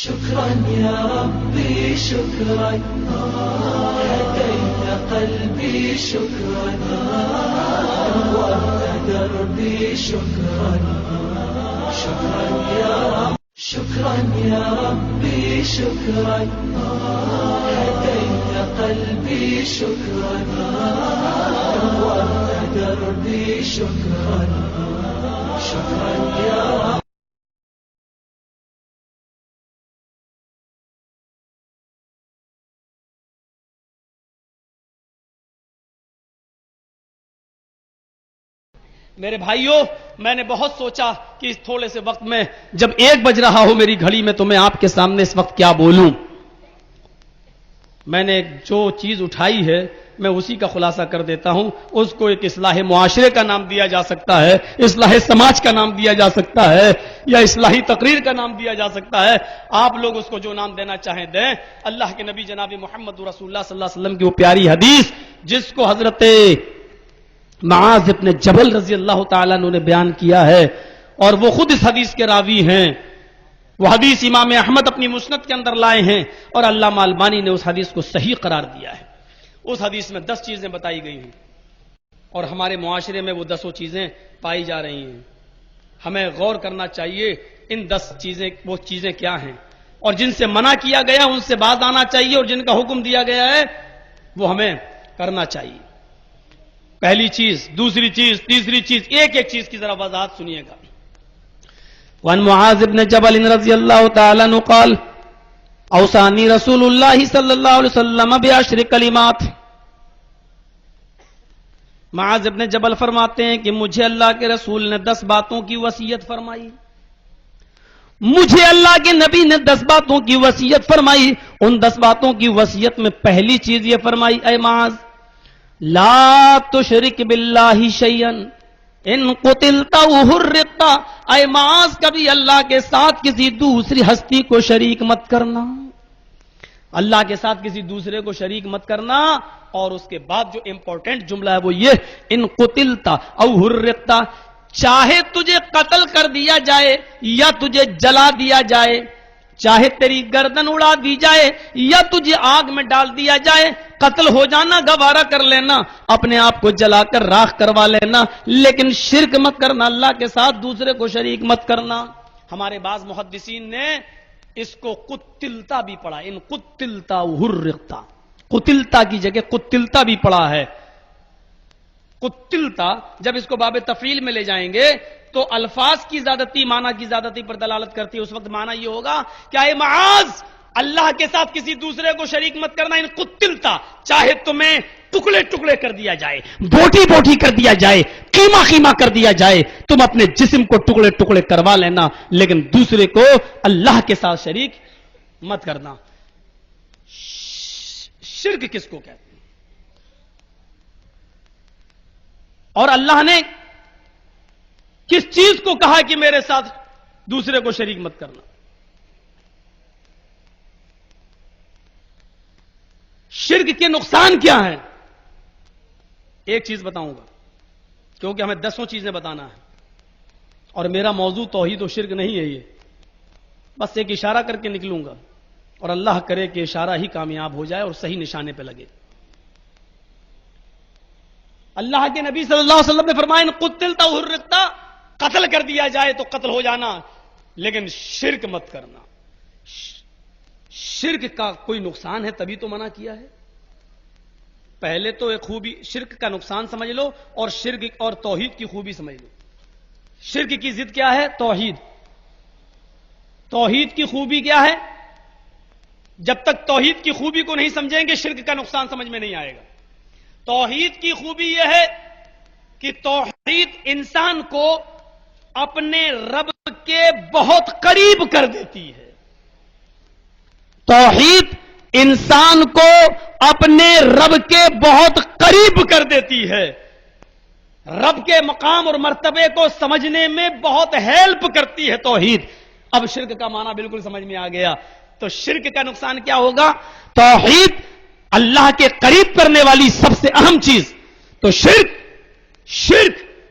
شكرا يا ربي شكرا هديت قلبي شكرا نورت دربي شكرا شكرا يا رب شكرا يا ربي شكرا هديت قلبي شكرا نورت دربي شكرا شكرا يا رب میرے بھائیوں، میں نے بہت سوچا کہ اس تھوڑے سے وقت میں جب 1 بج رہا ہو میری گھڑی میں تو میں آپ کے سامنے اس وقت کیا بولوں۔ میں نے جو چیز اٹھائی ہے میں اسی کا خلاصہ کر دیتا ہوں۔ اس کو ایک اصلاح معاشرے کا نام دیا جا سکتا ہے، اصلاح سماج کا نام دیا جا سکتا ہے، یا اصلاحی تقریر کا نام دیا جا سکتا ہے۔ آپ لوگ اس کو جو نام دینا چاہیں دیں۔ اللہ کے نبی جناب محمد رسول اللہ صلی اللہ علیہ وسلم کی وہ پیاری حدیث جس کو حضرت معاذ ابن جبل رضی اللہ تعالیٰ عنہ نے بیان کیا ہے، اور وہ خود اس حدیث کے راوی ہیں۔ وہ حدیث امام احمد اپنی مسند کے اندر لائے ہیں، اور علامہ البانی نے اس حدیث کو صحیح قرار دیا ہے۔ اس حدیث میں 10 چیزیں بتائی گئی ہیں، اور ہمارے معاشرے میں وہ 10 چیزیں پائی جا رہی ہیں۔ ہمیں غور کرنا چاہیے ان 10 چیزیں وہ چیزیں کیا ہیں، اور جن سے منع کیا گیا ان سے باز آنا چاہیے، اور جن کا حکم دیا گیا ہے وہ ہمیں کرنا چاہیے۔ پہلی چیز، دوسری چیز، تیسری چیز، ایک ایک چیز کی ذرا وضاحت سنیے گا۔ وعن معاذ بن جبل رضی اللہ تعالی عنہ قال اوصانی رسول اللہ صلی اللہ علیہ وسلم بعشر کلمات۔ معاذ بن جبل فرماتے ہیں کہ مجھے اللہ کے رسول نے 10 باتوں کی وصیت فرمائی، مجھے اللہ کے نبی نے 10 باتوں کی وصیت فرمائی۔ ان 10 باتوں کی وصیت میں پہلی چیز یہ فرمائی، اے معاذ لا تشرک باللہ شیئا ان قتلت او حرقت، اے معاذ کبھی اللہ کے ساتھ کسی دوسری ہستی کو شریک مت کرنا، اللہ کے ساتھ کسی دوسرے کو شریک مت کرنا۔ اور اس کے بعد جو امپورٹنٹ جملہ ہے وہ یہ، ان قتلت او حرقت، چاہے تجھے قتل کر دیا جائے یا تجھے جلا دیا جائے، چاہے تیری گردن اڑا دی جائے یا تجھے آگ میں ڈال دیا جائے، قتل ہو جانا گوارا کر لینا، اپنے آپ کو جلا کر راکھ کروا لینا، لیکن شرک مت کرنا، اللہ کے ساتھ دوسرے کو شریک مت کرنا۔ ہمارے بعض محدثین نے اس کو قتلتا بھی پڑھا، ان قتلتا حرقتا، قتلتا کی جگہ قتلتا بھی پڑھا ہے۔ قتلتا جب اس کو باب تفعیل میں لے جائیں گے تو الفاظ کی زیادتی، معنی کی زیادتی پر دلالت کرتی ہے۔ اس وقت معنی یہ ہوگا کہ اے معاذ اللہ کے ساتھ کسی دوسرے کو شریک مت کرنا، ان قتلتا، چاہے تمہیں ٹکڑے ٹکڑے کر دیا جائے، بوٹی بوٹی کر دیا جائے، قیمہ قیمہ کر دیا جائے، تم اپنے جسم کو ٹکڑے ٹکڑے کروا لینا، لیکن دوسرے کو اللہ کے ساتھ شریک مت کرنا۔ شرک کس کو کہتے ہیں؟ اور اللہ نے کس چیز کو کہا کہ میرے ساتھ دوسرے کو شریک مت کرنا؟ شرک کے نقصان کیا ہیں؟ ایک چیز بتاؤں گا کیونکہ ہمیں 10 چیزیں بتانا ہے، اور میرا موضوع توحید و شرک نہیں ہے، یہ بس ایک اشارہ کر کے نکلوں گا، اور اللہ کرے کہ اشارہ ہی کامیاب ہو جائے اور صحیح نشانے پہ لگے۔ اللہ کے نبی صلی اللہ علیہ وسلم نے فرمایا ان قتلتا حرقتا، قتل کر دیا جائے تو قتل ہو جانا، لیکن شرک مت کرنا۔ شرک کا کوئی نقصان ہے تبھی تو منع کیا ہے۔ پہلے تو ایک خوبی شرک کا نقصان سمجھ لو، اور شرک اور توحید کی خوبی سمجھ لو۔ شرک کی ضد کیا ہے؟ توحید۔ توحید کی خوبی کیا ہے؟ جب تک توحید کی خوبی کو نہیں سمجھیں گے شرک کا نقصان سمجھ میں نہیں آئے گا۔ توحید کی خوبی یہ ہے کہ توحید انسان کو اپنے رب کے بہت قریب کر دیتی ہے۔ توحید انسان کو اپنے رب کے بہت قریب کر دیتی ہے، رب کے مقام اور مرتبے کو سمجھنے میں بہت ہیلپ کرتی ہے توحید۔ اب شرک کا معنی بالکل سمجھ میں آ گیا۔ تو شرک کا نقصان کیا ہوگا؟ توحید اللہ کے قریب کرنے والی سب سے اہم چیز، تو شرک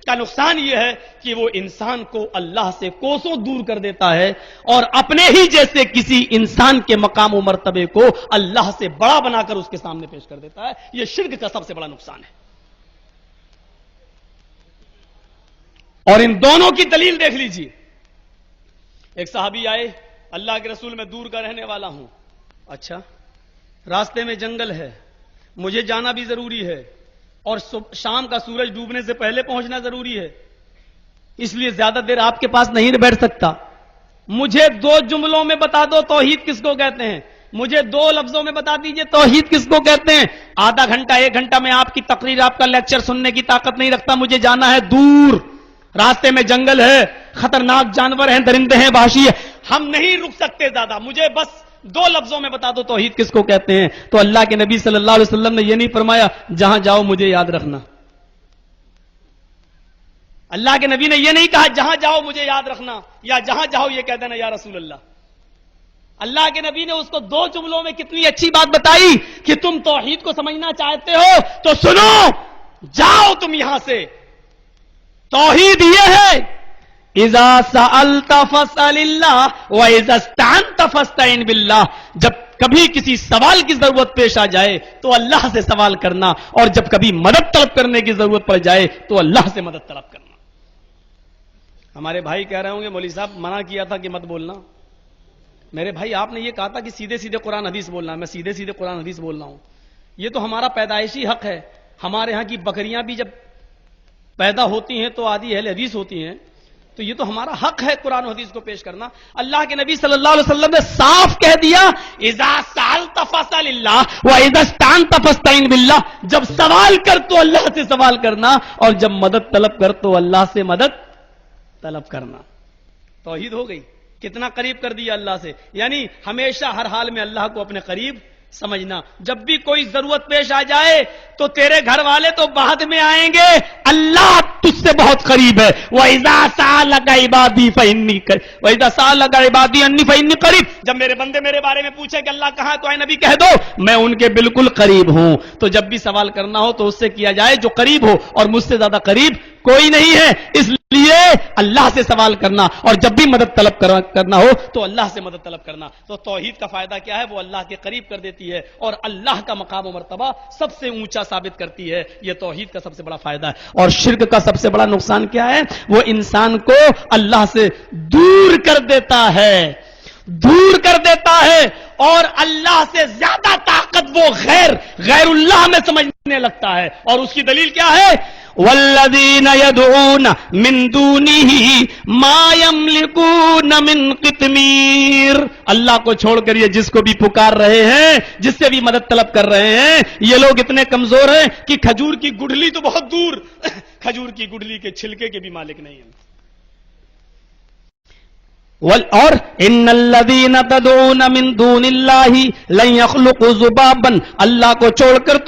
کا نقصان یہ ہے کہ وہ انسان کو اللہ سے کوسوں دور کر دیتا ہے اور اپنے ہی جیسے کسی انسان کے مقام و مرتبے کو اللہ سے بڑا بنا کر اس کے سامنے پیش کر دیتا ہے. یہ شرک کا سب سے بڑا نقصان ہے. اور ان دونوں کی دلیل دیکھ لیجیے. ایک صحابی آئے, اللہ کے رسول میں دور کا رہنے والا ہوں. اچھا, راستے میں جنگل ہے, مجھے جانا بھی ضروری ہے اور شام کا سورج ڈوبنے سے پہلے پہنچنا ضروری ہے, اس لیے زیادہ دیر آپ کے پاس نہیں بیٹھ سکتا. مجھے 2 جملوں میں بتا دو توحید کس کو کہتے ہیں, مجھے 2 لفظوں میں بتا دیجئے توحید کس کو کہتے ہیں. آدھا گھنٹہ 1 گھنٹہ میں آپ کی تقریر, آپ کا لیکچر سننے کی طاقت نہیں رکھتا. مجھے جانا ہے دور, راستے میں جنگل ہے, خطرناک جانور ہیں, درندے ہیں, وحشی ہے, ہم نہیں رک سکتے زیادہ. مجھے بس 2 لفظوں میں بتا دو توحید کس کو کہتے ہیں. تو اللہ کے نبی صلی اللہ علیہ وسلم نے یہ نہیں فرمایا جہاں جاؤ مجھے یاد رکھنا. اللہ کے نبی نے یہ نہیں کہا جہاں جاؤ مجھے یاد رکھنا, یا جہاں جاؤ یہ کہہ دینا یا رسول اللہ. اللہ کے نبی نے اس کو 2 جملوں میں کتنی اچھی بات بتائی کہ تم توحید کو سمجھنا چاہتے ہو تو سنو, جاؤ تم یہاں سے. توحید یہ ہے, اذا سألت فاسأل اللہ واذا استعنت فاستعن باللہ. جب کبھی کسی سوال کی ضرورت پیش آ جائے تو اللہ سے سوال کرنا, اور جب کبھی مدد طلب کرنے کی ضرورت پڑ جائے تو اللہ سے مدد طلب کرنا. ہمارے بھائی کہہ رہے ہوں گے مولوی صاحب منع کیا تھا کہ مت بولنا. میرے بھائی آپ نے یہ کہا تھا کہ سیدھے سیدھے قرآن حدیث بولنا, میں سیدھے سیدھے قرآن حدیث بول رہا ہوں. یہ تو ہمارا پیدائشی حق ہے. ہمارے ہاں کی بکریاں بھی جب پیدا ہوتی ہیں تو آدھی اہل حدیث ہوتی ہیں, تو یہ تو ہمارا حق ہے قرآن و حدیث کو پیش کرنا. اللہ کے نبی صلی اللہ علیہ وسلم نے صاف کہہ دیا اذا سألت فاسأل اللہ واذا استعنت فاستعن باللہ. جب سوال کر تو اللہ سے سوال کرنا, اور جب مدد طلب کر تو اللہ سے مدد طلب کرنا. توحید ہو گئی. کتنا قریب کر دیا اللہ سے, یعنی ہمیشہ ہر حال میں اللہ کو اپنے قریب سمجھنا. جب بھی کوئی ضرورت پیش آ جائے تو تیرے گھر والے تو بعد میں آئیں گے, اللہ تجھ سے بہت قریب ہے. وَإِذَا سَأَلَكَ عِبَادِي فَإِنِّي قَرِيبٌ وَإِذَا سَأَلَكَ عِبَادِي أَنِّي فَإِنِّي قَرِيبٌ. جب میرے بندے میرے بارے میں پوچھے کہ اللہ کہاں ہے تو اے نبی کہہ دو میں ان کے بالکل قریب ہوں. تو جب بھی سوال کرنا ہو تو اس سے کیا جائے جو قریب ہو, اور مجھ سے زیادہ قریب کوئی نہیں ہے. اس لیے اللہ سے سوال کرنا, اور جب بھی مدد طلب کرنا ہو تو اللہ سے مدد طلب کرنا. تو توحید کا فائدہ کیا ہے, وہ اللہ کے قریب کر دیتی ہے اور اللہ کا مقام و مرتبہ سب سے اونچا ثابت کرتی ہے. یہ توحید کا سب سے بڑا فائدہ ہے. اور شرک کا سب سے بڑا نقصان کیا ہے, وہ انسان کو اللہ سے دور کر دیتا ہے, دور کر دیتا ہے, اور اللہ سے زیادہ طاقت وہ غیر اللہ میں سمجھنے لگتا ہے. اور اس کی دلیل کیا ہے, والذین یدعون من دونہ ما یملکون من قطمیر. اللہ کو چھوڑ کر یہ جس کو بھی پکار رہے ہیں, جس سے بھی مدد طلب کر رہے ہیں, یہ لوگ اتنے کمزور ہیں کہ کھجور کی گڈھلی تو بہت دور, کھجور کی گڈھلی کے چھلکے کے بھی مالک نہیں ہیں. اور ان الذین تدعون من دون اللہ لن یخلقوا ذبابا, اللہ کو چھوڑ کر تم